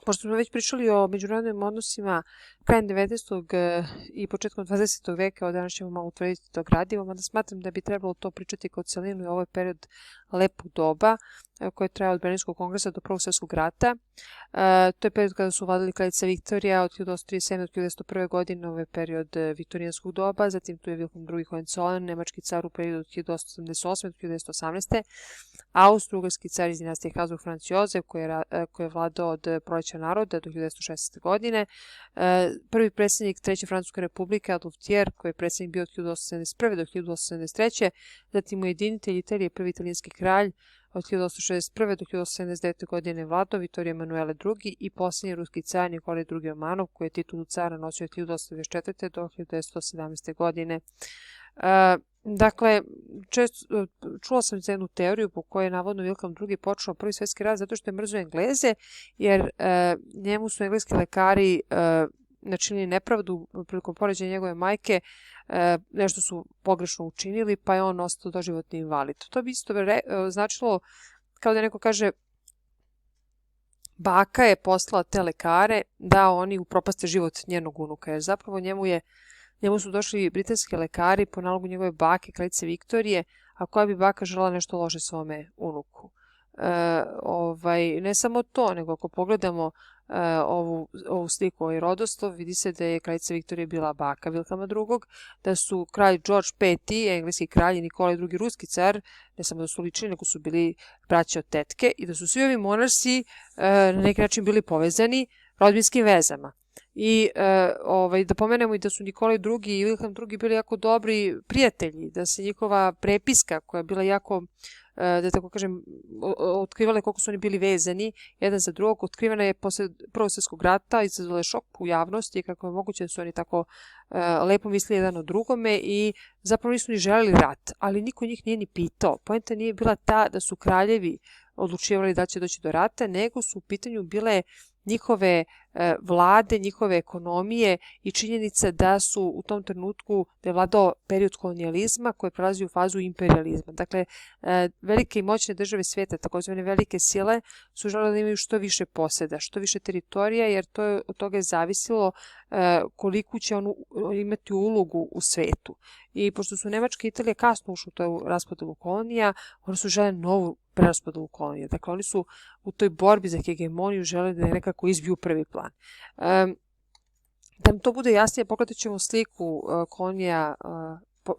Pošto smo već pričali o međunarodnim odnosima krajem 19. i početkom 20. veka, od danas ćemo malo utvrditi to gradivo, mada smatram da bi trebalo to pričati kao celinu i ovo je period lepog doba koje traje od Berlinskog kongresa do Prvog svjetskog rata. To je period kada su vladali kraljica Viktorija od 1837. do 1901. godine, ovo je period viktorijanskog doba, zatim tu je Wilhelm II Hohenzollern, nemački car u periodu od 1888. do 1918. Austro-ugarski car iz dinastije Habsburg Franz Josef koji je vladao od Proleća naroda do 1916. godine. Prvi predsjednik Treće Francuske republike Adolf Thiers koji je predsjednik bio od 1871. do 1873. Zatim ujedinitelj Italije, prvi italijanski kralj od 1861. do 1879. godine vladao Vittorio Emanuele II. I posljednji ruski car Nikolaj II. Romanov koji je titulu cara nosio od 1894. do 1917. godine. Dakle, čula sam za jednu teoriju po kojoj je navodno Wilhelm II. Počeo Prvi svjetski rat zato što je mrzio Engleze, jer njemu su engleski lekari načinili nepravdu prilikom poređenja njegove majke, nešto su pogrešno učinili, pa je on ostao doživotni invalid. To bi isto značilo kao da neko kaže baka je poslala te lekare da oni upropaste život njenog unuka, jer zapravo njemu su došli britanski lekari po nalogu njegove bake, kraljice Viktorije, a koja bi baka žela nešto loše svome unuku. Ne samo to, nego ako pogledamo ovu sliku, ovaj rodoslov, vidi se da je kraljica Viktorija bila baka Wilhelma II, da su kralj George V, engleski kralj, i Nikolaj II, ruski car, ne samo da su lični, nego su bili braća od tetke i da su svi ovi monarsi na neki način bili povezani rodbinskim vezama. I da pomenemo i da su Nikolaj II i Wilhelm II bili jako dobri prijatelji, da se njihova prepiska koja je bila jako, da tako kažem, otkrivala koliko su oni bili vezani jedan za drugog, otkrivena je posle Prvog svjetskog rata, izazvala je šok u javnosti kako je moguće da su oni tako lepo mislili jedan o drugome i zapravo nisu ni želeli rat, ali niko njih nije ni pitao. Poenta nije bila ta da su kraljevi odlučivali da će doći do rata, nego su u pitanju bile njihove vlade, njihove ekonomije i činjenica da su u tom trenutku da je vladao period kolonijalizma koji prelazi u fazu imperializma. Dakle, velike i moćne države svijeta, takozvane velike sile, su želele da imaju što više posjeda, što više teritorija, jer od toga je zavisilo koliko će on imati ulogu u svetu. I pošto su Nemačka i Italija kasno ušli u tu raspodelu kolonija, oni su žele novu preraspodelu kolonija. Dakle, oni su u toj borbi za hegemoniju žele da je nekako izbiju prvi plan. Da nam to bude jasnije, pogledat ćemo sliku kolonija,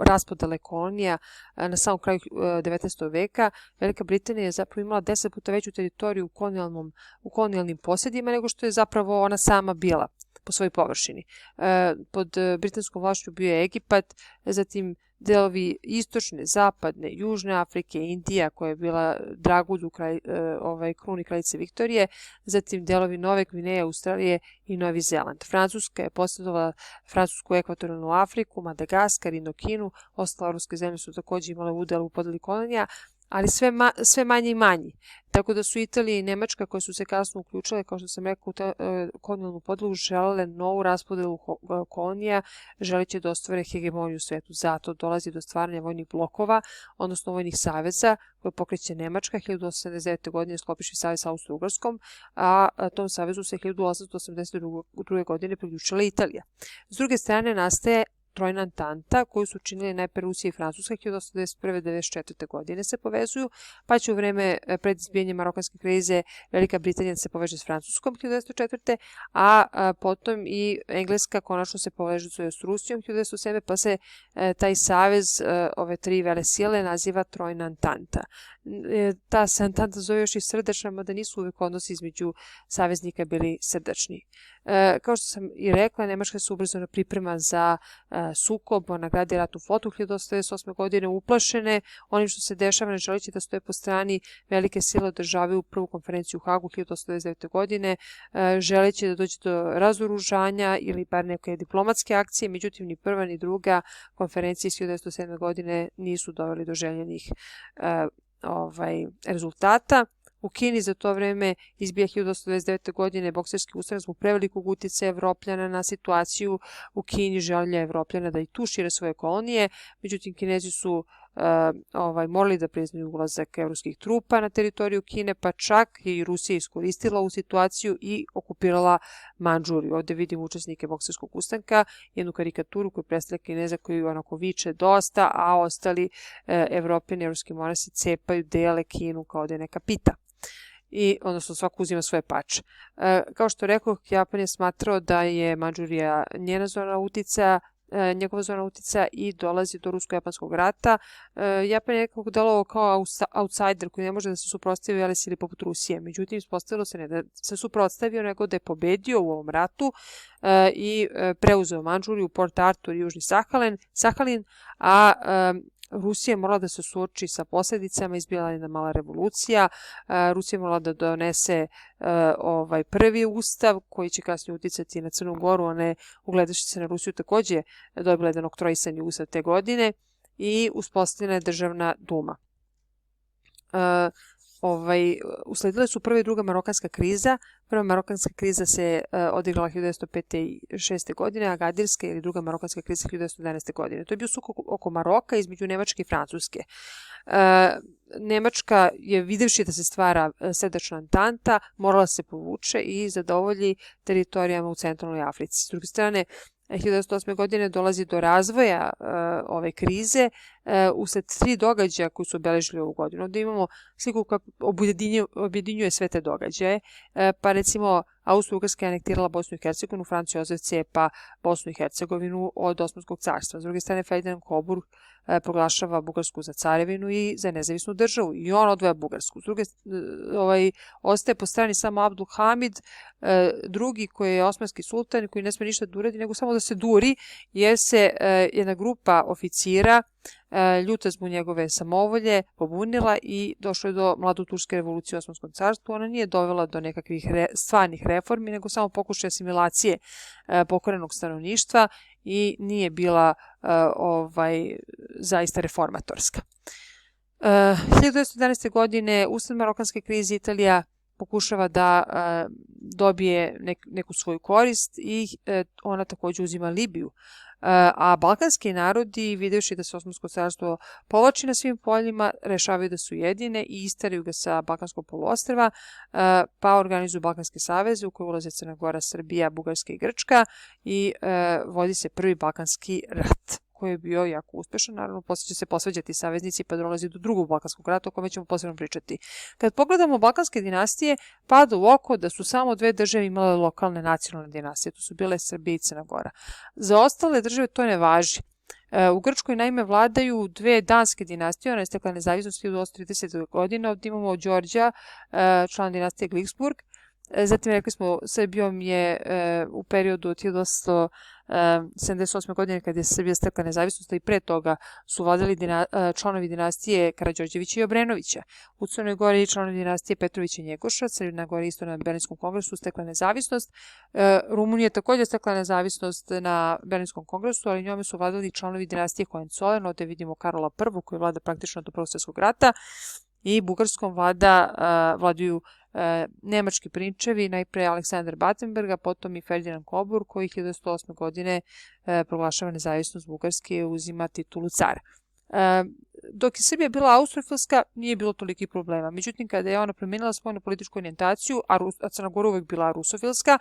raspodele kolonija na samom kraju 19. veka. Velika Britanija je zapravo imala 10 puta veću teritoriju u kolonijalnim posjedima nego što je zapravo ona sama bila po svojoj površini. Pod britanskom vlašću bio je Egipat, zatim delovi istočne, zapadne, južne Afrike, Indija koja je bila dragulj kruni kraljice Viktorije, zatim delovi Nove Gvineje, Australije i Novi Zeland. Francuska je posjedovala francusku ekvatorijalnu Afriku, Madagaskar, Indokinu, ostale ruske zemlje su također imale udjel u podjeli kolonija, ali sve manje i manji. Tako da su Italija i Nemačka, koje su se kasno uključile, kao što sam rekao, u kolonijalnu podelu, želele novu raspodelu kolonija, želeći da ostvare hegemoniju u svetu. Zato dolazi do stvaranja vojnih blokova, odnosno vojnih saveza, koje pokreće Nemačka. 1879. godine sklopiše savez sa Austro-Ugarskom, a tom savezu se 1882. godine priključila Italija. S druge strane nastaje Trojna Antanta, koju su činili najpre Rusija i Francuska, 1891-1994. godine se povezuju, pa će u vreme pred izbijanja marokanske krize Velika Britanija se poveže s Francuskom 1904. a potom i Engleska konačno se poveže s Rusijom 1907. pa se taj savez ove tri vele sile naziva Trojna Antanta. Ta se Antanta zove još i srdačna, mada nisu uvijek odnosi između saveznika bili srdačni. Kao što sam i rekla, Nemačka se ubrzano priprema za sukob, ona gradi ratnu flotu 1898. godine, uplašene onim što se dešava, ne želeći da stoje po strani velike sile, održavaju prvu konferenciju u Hagu 1899. godine, želeći da dođe do razoružanja ili bar neke diplomatske akcije, međutim ni prva ni druga konferencija iz 1907. godine nisu doveli do željenih rezultata. U Kini za to vreme izbija 1829. godine bokserski ustanak zbog prevelikog utjecaja Evropljana na situaciju u Kini, želja Evropljana da i tu šire svoje kolonije. Međutim, Kinezi su morali da priznaju ulazak evropskih trupa na teritoriju Kine, pa čak i Rusija iskoristila ovu situaciju i okupirala Mandžuriju. Ovdje vidimo učesnike Bokserskog ustanka, jednu karikaturu koju predstavlja Kineza koji onako viče dosta, a ostali Evropljani, evropski monasi cepaju, dele Kinu kao da je neka pita. Odnosno svako uzima svoje pače. Kao što rekoh, Japan je smatrao da je Mandžurija njena zona uticaja, njegova zona uticaja i dolazi do rusko-japanskog rata. Japan je nekako delovao kao outsider koji ne može da se suprotstavi vele sili poput Rusije. Međutim, ispostavilo se ne da se suprotstavio, nego da je pobedio u ovom ratu i preuzeo Mandžuriju, Port Arthur i Južni Sahalin, a Rusija je morala da se suoči sa posljedicama, izbila je jedna mala revolucija, Rusija je morala da donese prvi ustav koji će kasnije uticati na Crnu Goru, one ugledajući se na Rusiju također dobila jedan oktroisani ustav te godine i uspostavljena je državna duma. Usledile su prva i druga marokanska kriza. Prva marokanska kriza se odigrala 1905. i 1906. godine, a Gadirska ili druga marokanska kriza 1911. godine. To je bio sukob oko Maroka između Nemačke i Francuske. Nemačka je, videvši da se stvara srdačna antanta, morala se povuče i zadovolji teritorijama u centralnoj Africi. S druge strane, 1908. godine dolazi do razvoja ove krize usled 3 događaja koji su obeležili ovu godinu. Ovdje imamo sliku kako objedinjuje sve te događaje. Pa recimo Austro-Ugarska je anektirala Bosnu i Hercegovinu, Franz Josef cepa Bosnu i Hercegovinu od Osmanskog carstva. S druge strane, Ferdinand Coburg proglašava Bugarsku za carevinu i za nezavisnu državu i on odvaja Bugarsku. S druge, ostaje po strani samo Abdul Hamid, drugi koji je osmanski sultan i koji ne sme ništa da uradi, nego samo da se duri, jer se jedna grupa oficira ljuta zbog njegove samovolje pobunila i došlo je do mladoturske revolucije u Osmanskom carstvu. Ona nije dovela do nekakvih stvarnih reformi, nego samo pokušaj asimilacije pokorenog stanovništva i nije bila zaista reformatorska. 1911. godine usled marokanske krize Italija pokušava da dobije neku svoju korist i ona također uzima Libiju. A balkanski narodi, vidjevši da se Osmansko carstvo povlači na svim poljima, rešavaju da su jedine i istaraju ga sa Balkanskog poluostrva, pa organizuju Balkanske saveze u koje ulaze Crna Gora, Srbija, Bugarska i Grčka i vodi se prvi Balkanski rat, koji je bio jako uspešan. Naravno, poslije će se posvađati saveznici pa dolazi do drugog Balkanskog rata o kome ćemo posebno pričati. Kad pogledamo balkanske dinastije, pada u oko da su samo 2 države imale lokalne nacionalne dinastije. To su bile Srbija i Crna Gora. Za ostale države to ne važi. U Grčkoj naime vladaju 2 danske dinastije, ona je stekla nezavisnost 1830. godina. Ovdje imamo Đorđa, član dinastije Gliksburg. Zatim rekli smo, Srbijom je u periodu od 1878. godine kad je Srbija stekla nezavisnost, i pre toga su vladali članovi dinastije Karađorđevića i Obrenovića. U Crnoj Gori članovi dinastije Petrovića i Njegoša, Crna Gora isto na Berlinskom kongresu stekla nezavisnost. Rumunija je također stekla nezavisnost na Berlinskom kongresu, ali njome su vladali članovi dinastije Hohenzollern. Ovdje vidimo Karola I koji vlada praktično do Prvog svjetskog rata. I Bugarskom vladaju nemački prinčevi, najpre Aleksandar Battenberg, a potom i Ferdinand Coburg koji 1908. godine proglašava nezavisnost Bugarske i uzima titulu cara. Dok je Srbija bila austrofilska, nije bilo tolikih problema. Međutim, kada je ona promijenila svoju političku orijentaciju, a Crna Gora uvek bila rusofilska,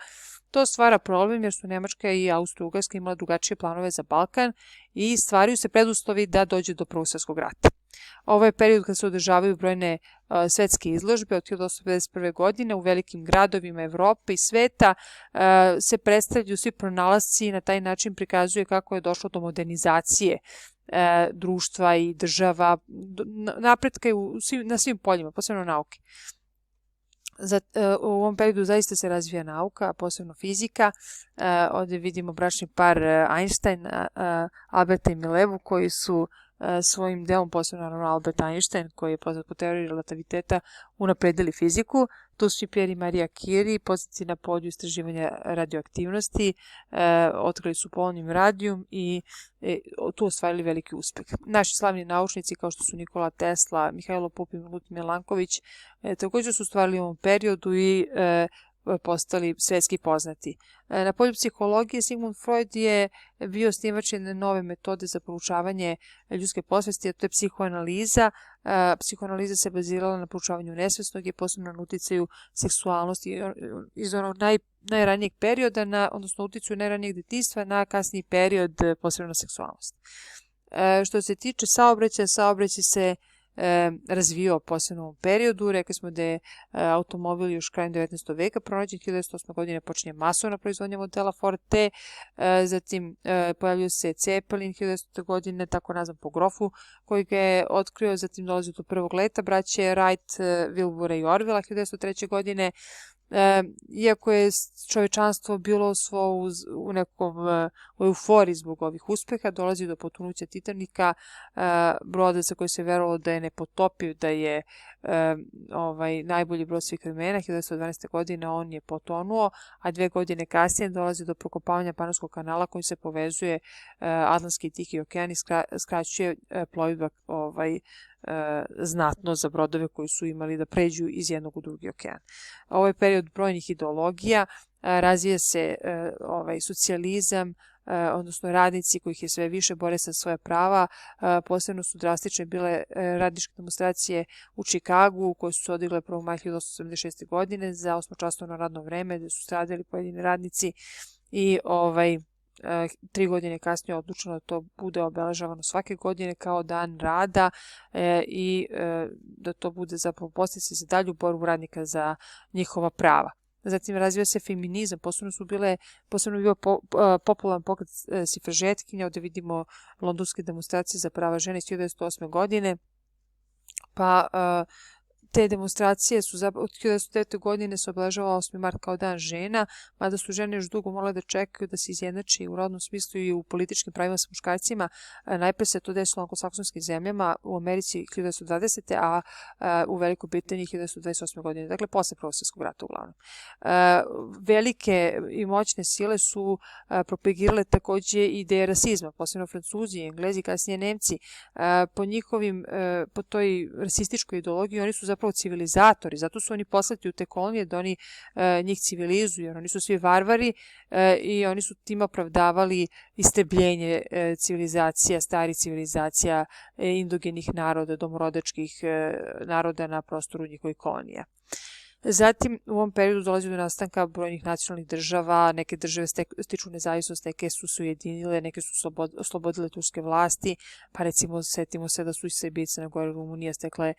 to stvara problem jer su Nemačka i Austro-Ugarska imala drugačije planove za Balkan i stvaraju se preduslovi da dođe do Prvog svjetskog rata. Ovo je period kad se održavaju brojne svetske izložbe od 1851. godine u velikim gradovima Evrope i sveta se predstavljaju svi pronalasci i na taj način prikazuje kako je došlo do modernizacije društva i država, napretka na svim poljima, posebno nauke. U ovom periodu zaista se razvija nauka, posebno fizika. Ovdje vidimo bračni par Einstein, Alberta i Milevu koji su svojim delom, posebno naravno Albert Einstein koji je poznat po teoriji relativiteta, unapredili fiziku. Tu su i Pierre i Maria Curie, poznati na polju istraživanja radioaktivnosti, otkrili su polonium radijum i tu ostvarili veliki uspeh. Naši slavni naučnici kao što su Nikola Tesla, Mihajlo Pupin, Milutin Milanković također su ostvarili u ovom periodu i postali svetski poznati. Na polju psihologije Sigmund Freud je bio osnivač jedne nove metode za proučavanje ljudske podsvesti, a to je psihoanaliza. Psihoanaliza se bazirala na proučavanju nesvesnog i posebno na uticaju seksualnosti iz onog najranijeg perioda, odnosno uticaju najranijeg detinjstva na kasniji period, posebno na seksualnost. Što se tiče saobraćaja se razvio posebno u ovom periodu. Rekli smo da je automobil još krajem 19. veka pronađen, 1908. godine počinje masovna proizvodnja modela Ford T, zatim pojavljuje se Zeppelin 1900. godine, tako nazvan po grofu koji ga je otkrio, zatim dolazi do prvog leta braće Wright, Wilbura i Orvilla 1903. godine. Iako je čovečanstvo bilo u nekom euforiji zbog ovih uspeha, dolazi do potonuća Titanika, broda za koji se verovalo da je nepotopiv, da je najbolji brod svih vremena. 1912. godine on je potonuo, a 2 godine kasnije dolazi do prokopavanja Panamskog kanala kojim se povezuje Atlantski i Tihi okean i skraćuje plovidba znatno za brodove koji su imali da pređu iz jednog u drugi okean. Ovo je period brojnih ideologija, razvija se socijalizam, odnosno radnici kojih je sve više bore sa svoja prava. Posebno su drastične bile radničke demonstracije u Čikagu koje su se odigle 1. maja 1876. godine za 8-časovno radno vreme gde su stradali pojedini radnici i 3 godine kasnije je odlučeno da to bude obeležavano svake godine kao dan rada i da to bude zapravo podsticaj za dalju borbu radnika za njihova prava. Zatim razvija se feminizam, posebno je bio popularan pokret sifražetkinja, ovdje vidimo londonske demonstracije za prava žene iz 1908. godine, pa te demonstracije su od 1909. godine se obeležava 8. mart kao dan žena, mada su žene još dugo morale da čekaju da se izjednači u rodnom smislu i u političkim pravima sa muškarcima. Najpre se to desilo u anglosaksonskim zemljama, u Americi 1920. a u Velikoj Britaniji 1928. godine, dakle posle Prvog svjetskog rata uglavnom. Velike i moćne sile su propagirale takođe ideje rasizma, posebno Francuzi, Englezi, kasnije Nemci. Po toj rasističkoj ideologiji oni su zapravo civilizatori, zato su oni poslati u te kolonije da oni njih civilizuju, jer oni su svi varvari i oni su tim opravdavali istrebljenje civilizacija, starih civilizacija, indogenih naroda, domorodačkih naroda na prostoru njihovih kolonija. Zatim, u ovom periodu dolazi do nastanka brojnih nacionalnih država, neke države stiču nezavisnost, neke su se ujedinile, neke su oslobodile turske vlasti, pa recimo setimo se da su i Srbija i Crna Gora i Rumunija stekle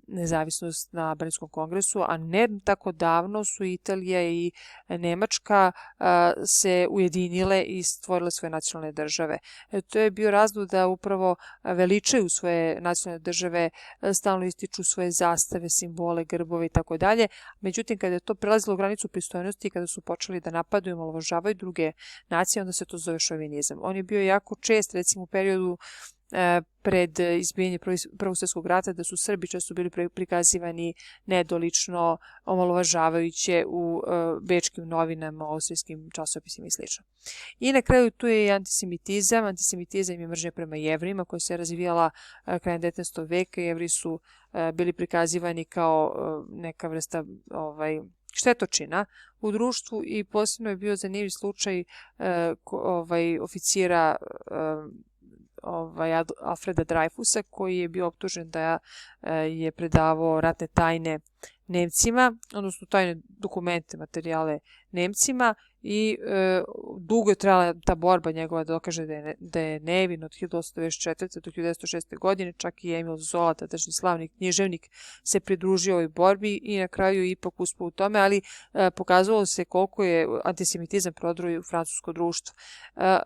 nezavisnost na Berlinskom kongresu, a ne tako davno su Italija i Nemačka se ujedinile i stvorile svoje nacionalne države. To je bio razlog da upravo veličaju svoje nacionalne države, stalno ističu svoje zastave, simbole, grbove i tako dalje. Međutim, kada je to prelazilo granicu pristojnosti i kada su počeli da napadaju i omalovažavaju druge nacije, onda se to zove šovinizam. On je bio jako čest, recimo u periodu pred izbijanje Prvog svjetskog rata, da su Srbi često bili prikazivani nedolično, omalovažavajuće u bečkim novinama, austrijskim časopisima i sl. I na kraju tu je i antisemitizam. Antisemitizam je mržnja prema Jevrima koja se razvijala krajem 19. veka. Jevri su bili prikazivani kao neka vrsta štetočina u društvu i posebno je bio zanimljiv slučaj oficira Alfreda Dreyfusa koji je bio optužen da je predavao ratne tajne Nemcima, odnosno tajne dokumente, materijale Nemcima i dugo je trajala ta borba njegova da dokaže da je nevin od 1824. do 1906. godine, čak i Emil Zola, tadašnji slavni književnik, se pridružio ovoj borbi i na kraju ipak uspeo u tome, ali pokazalo se koliko je antisemitizam prodrio u francusko društvo.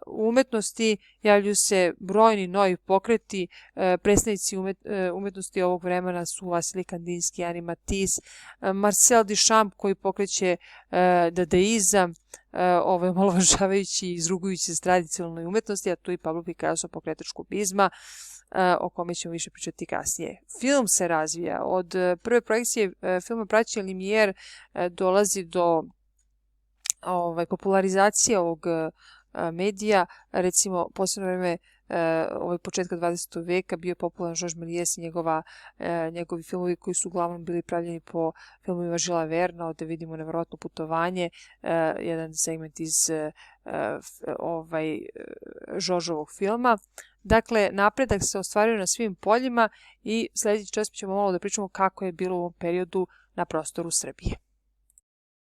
U umetnosti javljaju se brojni novi pokreti, predstavnici umetnosti ovog vremena su Vasilij Kandinski, Ani Matisse, Marcel Duchamp koji pokreće dadaizam, omalovažavajući i izrugujući se tradicionalnoj umetnosti, a tu i Pablo Picasso, pokretač kubizma, o kome ćemo više pričati kasnije. Film se razvija. Od prve projekcije filma Braće Lumière dolazi do popularizacije ovog medija, recimo posebno vreme početka 20. veka bio popularan Georges Méliès i njegovi filmovi koji su uglavnom bili pravljeni po filmovima Žila Verna, ovde vidimo Neverovatno putovanje, jedan segment iz Georgesovog filma. Dakle, napredak se ostvario na svim poljima i sljedeći čas ćemo malo da pričamo kako je bilo u ovom periodu na prostoru Srbije.